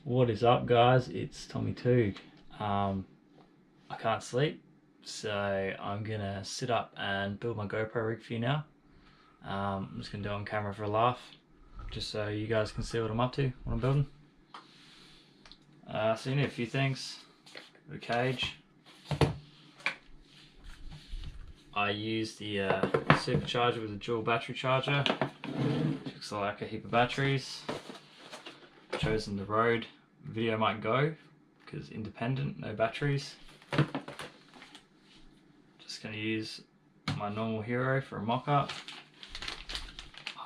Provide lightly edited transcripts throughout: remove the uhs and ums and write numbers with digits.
What is up, guys? It's Tommy Touge. I can't sleep, so I'm gonna sit up and build my GoPro rig for you now. I'm just gonna do it on camera for a laugh, just so you guys can see what I'm up to, what I'm building. So you need a few things. A cage. I use the supercharger with a dual battery charger. Looks like a heap of batteries. Chosen the road video might go because independent, no batteries. Just going to use my normal Hero for a mock-up.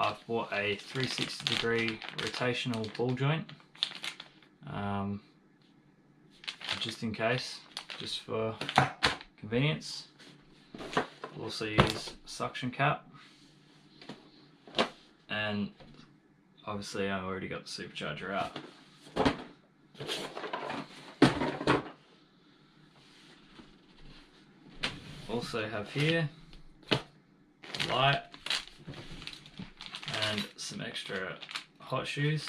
I've bought a 360-degree rotational ball joint, just in case, just for convenience. I'll also use a suction cap, and obviously I've already got the supercharger out. Also have here a light and some extra hot shoes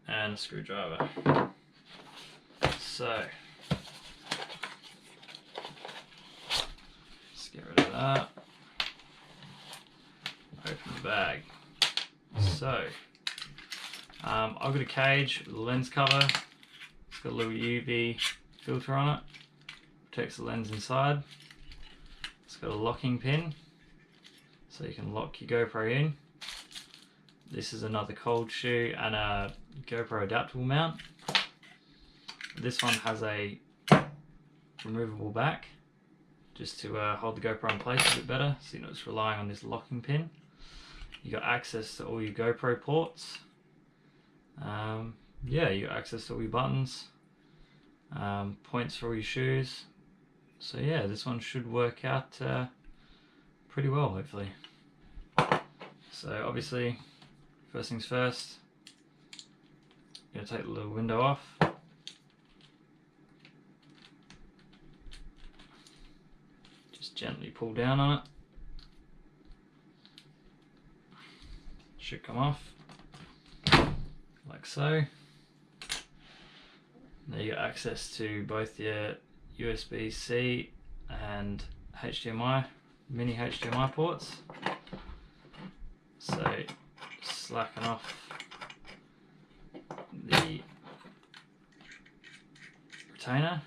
and a screwdriver. So let's get rid of that. Open the bag. So I've got a cage with a lens cover. It's got a little UV filter on it. Protects the lens inside. It's got a locking pin, so you can lock your GoPro in. This is another cold shoe and a GoPro adaptable mount. This one has a removable back, just to hold the GoPro in place a bit better, so you're not just relying on this locking pin. You got access to all your GoPro ports. Yeah, you got access to all your buttons, points for all your shoes. So yeah, this one should work out pretty well, hopefully. So obviously, first things first, you're gonna take the little window off. Just gently pull down on it. Should come off, like so. Now you got access to both your USB-C and HDMI, mini HDMI ports. So slacken off the retainer,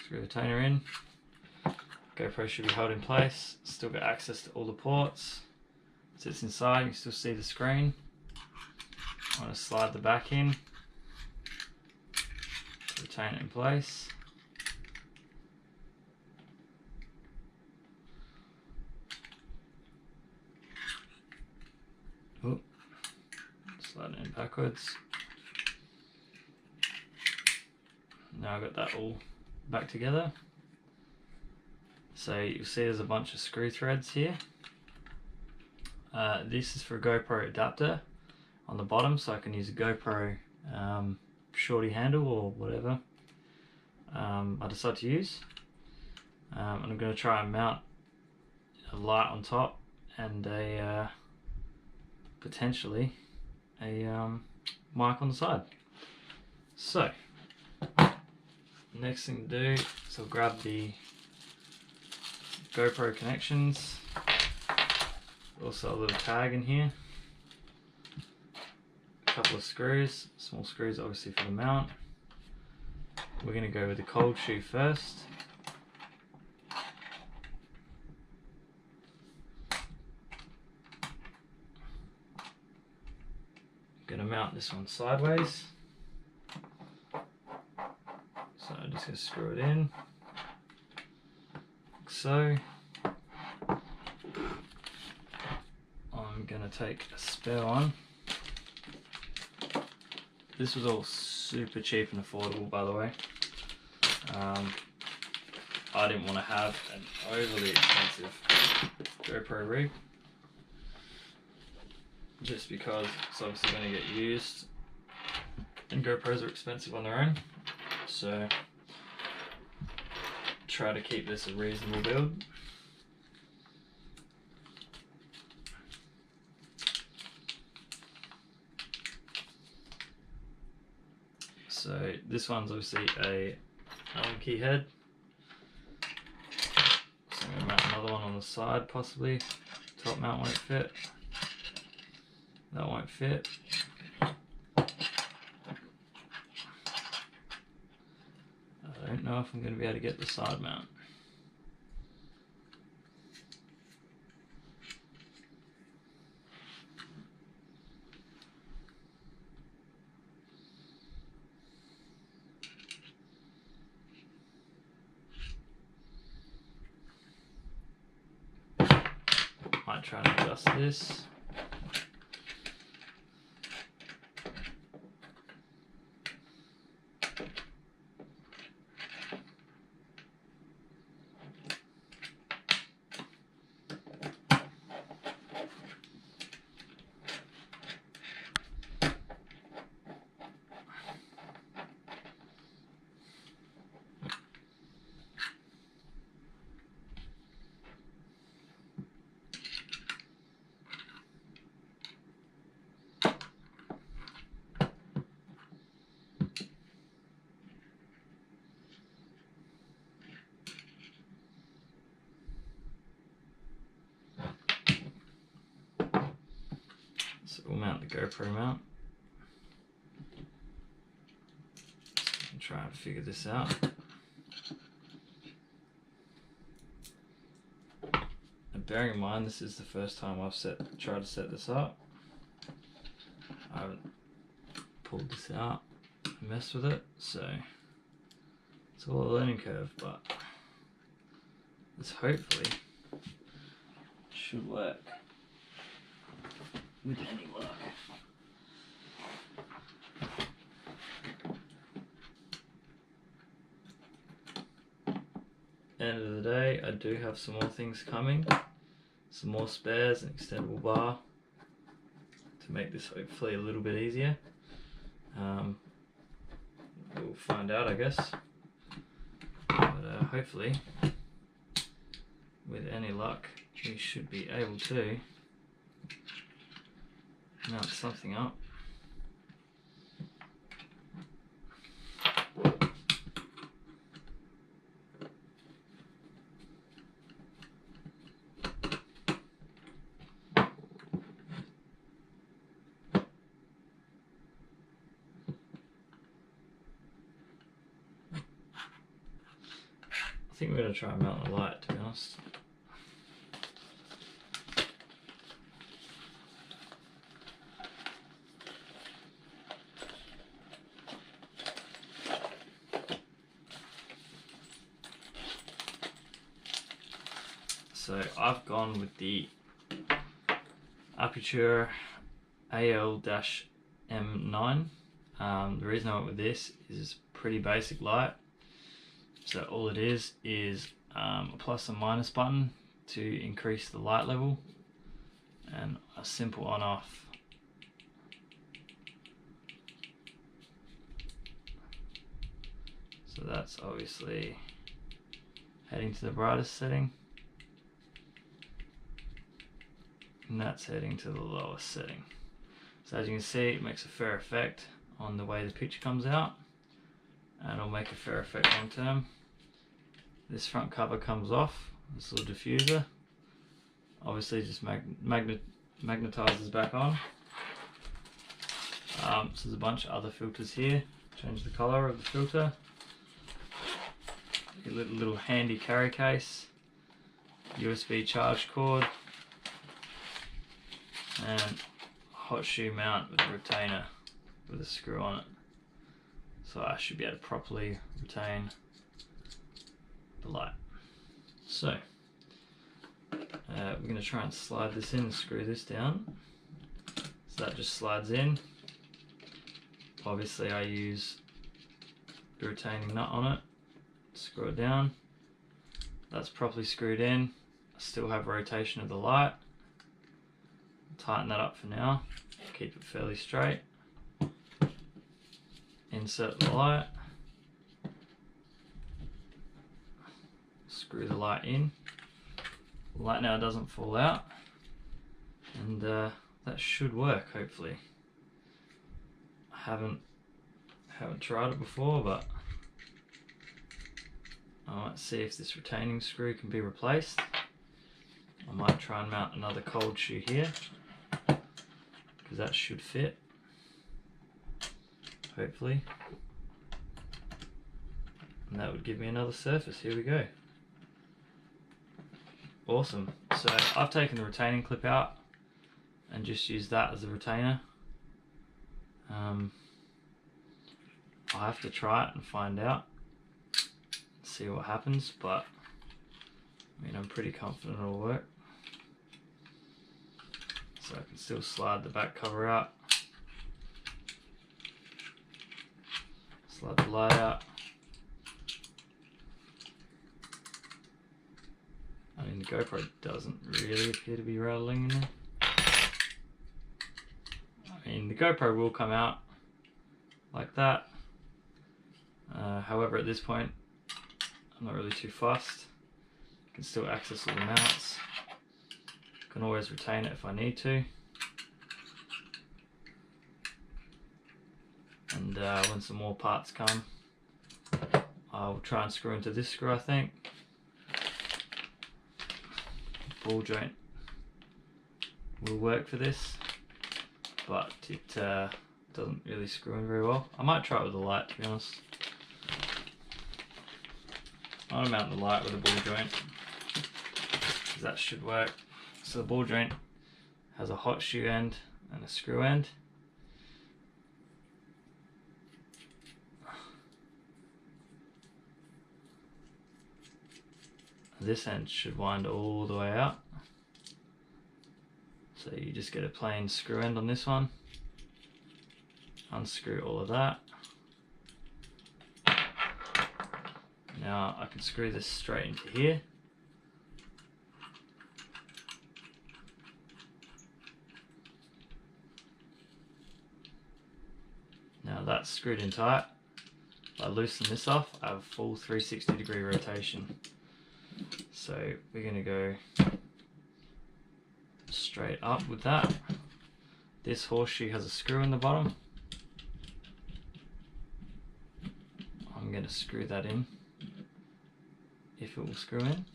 screw the retainer in. GoPro should be held in place. Still got access to all the ports. Sits inside, you can still see the screen. I'm going to slide the back in, retain it in place. Oop. Slide it in backwards. Now I've got that all back together. So you'll see there's a bunch of screw threads here. This is for a GoPro adapter on the bottom, so I can use a GoPro shorty handle or whatever I decide to use. And I'm going to try and mount a light on top and a potentially a mic on the side. So next thing to do is I'll grab the GoPro connections. Also a little tag in here, a couple of screws, small screws obviously for the mount. We're going to go with the cold shoe first. Going to mount this one sideways, so I'm just going to screw it in like so. I'm going to take a spare one. This was all super cheap and affordable, by the way. I didn't want to have an overly expensive GoPro rig, just because it's obviously going to get used, and GoPros are expensive on their own, so try to keep this a reasonable build. So this one's obviously a Allen key head. So I'm going to mount another one on the side possibly. Top mount won't fit. That won't fit. I don't know if I'm going to be able to get the side mount. Might try and adjust this. So we'll mount the GoPro mount. And try and figure this out. And bearing in mind this is the first time I've tried to set this up. I haven't pulled this out and messed with it, so it's all a learning curve, but this hopefully should work with any luck. End of the day, I do have some more things coming, some more spares, an extendable bar to make this hopefully a little bit easier. We'll find out, I guess, but hopefully with any luck we should be able to mount something up. I think we're going to try and mount the light, to be honest. So I've gone with the Aputure AL-M9. The reason I went with this is pretty basic light. So all it is a plus and minus button to increase the light level and a simple on off. So that's obviously heading to the brightest setting, and that's heading to the lowest setting. So as you can see, it makes a fair effect on the way the picture comes out, and it'll make a fair effect long term. This front cover comes off, this little diffuser obviously just magnetizes back on. So there's a bunch of other filters here. Change the color of the filter. A little handy carry case, USB charge cord, and a hot shoe mount with a retainer with a screw on it. So I should be able to properly retain the light. So we're going to try and slide this in and screw this down. So that just slides in. Obviously I use the retaining nut on it. Screw it down. That's properly screwed in. I still have rotation of the light. Tighten that up for now. Keep it fairly straight. Insert the light. Screw the light in. The light now doesn't fall out, and that should work hopefully. I haven't Haven't tried it before, but I might see if this retaining screw can be replaced. I might try and mount another cold shoe here, because that should fit, hopefully. And that would give me another surface. Here we go. Awesome. So I've taken the retaining clip out and just used that as a retainer. I'll have to try it and find out, see what happens, but I mean, I'm pretty confident it'll work. So I can still slide the back cover out, slide the light out. I mean, the GoPro doesn't really appear to be rattling in there. I mean, the GoPro will come out like that. However, at this point, I'm not really too fussed. I can still access all the mounts. Can always retain it if I need to. And when some more parts come, I'll try and screw into this screw, I think. Ball joint will work for this, but it doesn't really screw in very well. I might try it with the light, to be honest. I'm going to mount the light with a ball joint, because that should work. So the ball joint has a hot shoe end and a screw end. This end should wind all the way out. So you just get a plain screw end on this one. Unscrew all of that. Now I can screw this straight into here. Now that's screwed in tight. If I loosen this off, I have a full 360-degree rotation. So we're going to go straight up with that. This horseshoe has a screw in the bottom. I'm going to screw that in, if it will screw in.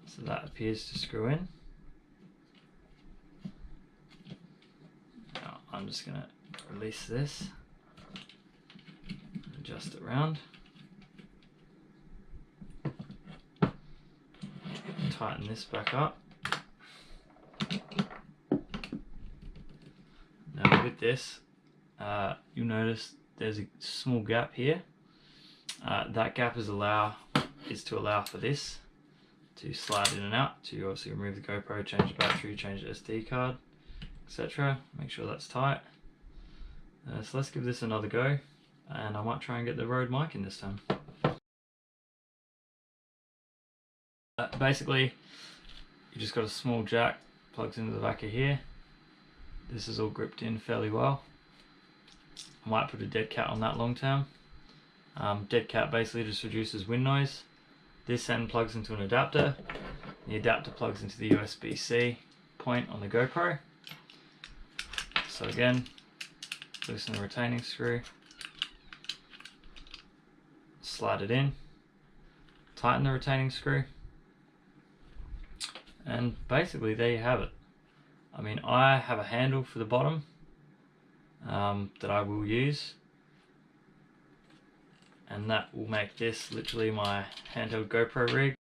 So that appears to screw in. Now I'm just going to release this, adjust it around, tighten this back up. Now with this, you'll notice there's a small gap here. That gap is to allow for this to slide in and out, to obviously remove the GoPro, change the battery, change the SD card, etc. Make sure that's tight. So let's give this another go, and I might try and get the Rode mic in this time. Basically, you just got a small jack, plugs into the back of here. This is all gripped in fairly well. I might put a dead cat on that long term. Dead cat basically just reduces wind noise. This end plugs into an adapter. The adapter plugs into the USB-C point on the GoPro. So again, loosen the retaining screw, slide it in, tighten the retaining screw, and basically there you have it. I mean, I have a handle for the bottom that I will use, and that will make this literally my handheld GoPro rig.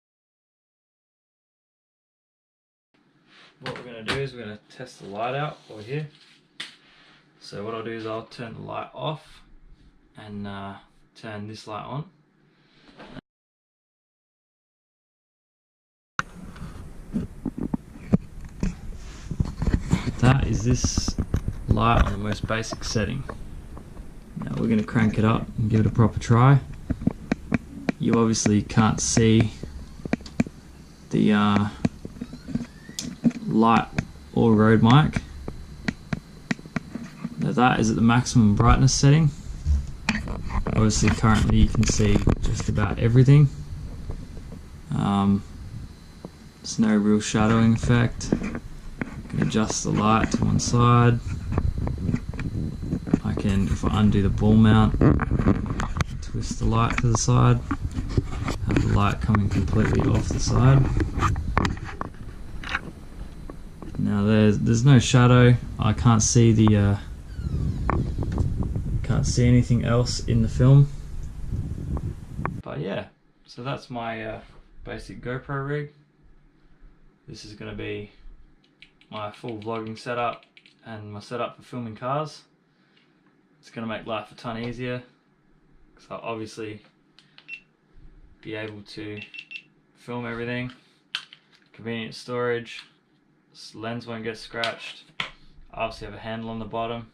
What we're going to do is we're going to test the light out over here. So what I'll do is I'll turn the light off and turn this light on. That is this light on the most basic setting. Now we're going to crank it up and give it a proper try. You obviously can't see the light or Rode mic. Now that is at the maximum brightness setting. Obviously currently you can see just about everything. There's no real shadowing effect. I can adjust the light to one side. I can, if I undo the ball mount, twist the light to the side, have the light coming completely off the side. Now there's no shadow. I can't see the can't see anything else in the film. But yeah, so that's my basic GoPro rig. This is going to be my full vlogging setup and my setup for filming cars. It's going to make life a ton easier because I'll obviously be able to film everything. Convenient storage. This lens won't get scratched. I obviously have a handle on the bottom.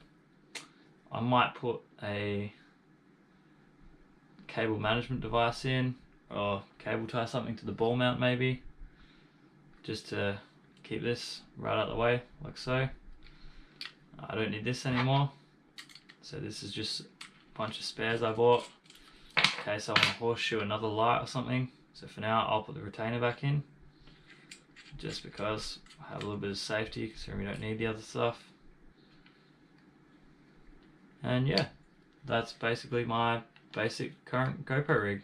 I might put a cable management device in, or cable tie something to the ball mount maybe, just to keep this right out of the way, like so. I don't need this anymore, so this is just a bunch of spares I bought in case I want to horseshoe another light or something. So for now I'll put the retainer back in, just because I have a little bit of safety considering we don't need the other stuff. And yeah, that's basically my basic current GoPro rig.